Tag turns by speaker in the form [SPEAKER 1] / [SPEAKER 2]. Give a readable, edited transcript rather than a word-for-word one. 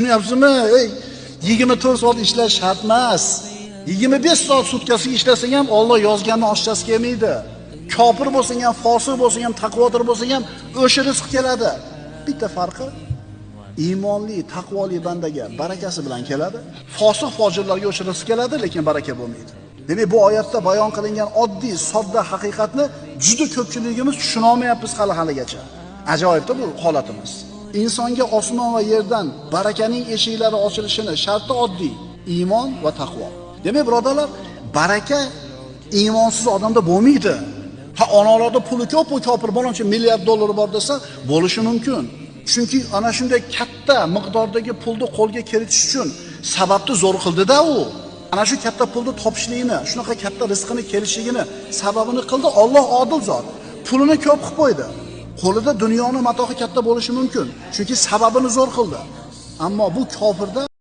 [SPEAKER 1] Tushunyapsizmi? 24 soat ishlash shart emas. 25 soat sutkasiga ishlasang ham Alloh yozganni oshchasi kelmaydi. Kofir bo'lsang ham, fosiq bo'lsang ham, taqvodor bo'lsang ham o'sha rizq keladi. Bitta farqi iymonli, taqvoli bandaga barakasi bilan keladi. Fosiq fojirlarga o'sha rizq keladi, lekin baraka bo'lmaydi. Demak, bu oyatda bayon qilingan oddiy, sodda haqiqatni juda ko'pchiligimiz tushuna olmayapmiz haligacha. Ajoyibda bu holatimiz. Insonga osmon va yerdan barakaning eshiklari ochilishini sharti oddiy: iymon va taqvo. Demak, birodarlar, baraka iymonsiz odamda bo'lmaydi. Ha, onalarda puli ko'p, u kofir bo'loncha milliard dollar bor desa, bo'lishi mumkin. Chunki ana shunday katta miqdordagi pulni qo'lga kiritish uchun sababni zo'r qildi-da u. Ana shu katta pulni topishligini, shunaqa katta rizqini kelishligini sababini qildi. Alloh odil zot. Pulini ko'p qilib qo'ydi. Qo'lida dunyoning matohi katta bo'lishi mumkin. Chunki sababini zo'r qildi. Ammo bu kofirda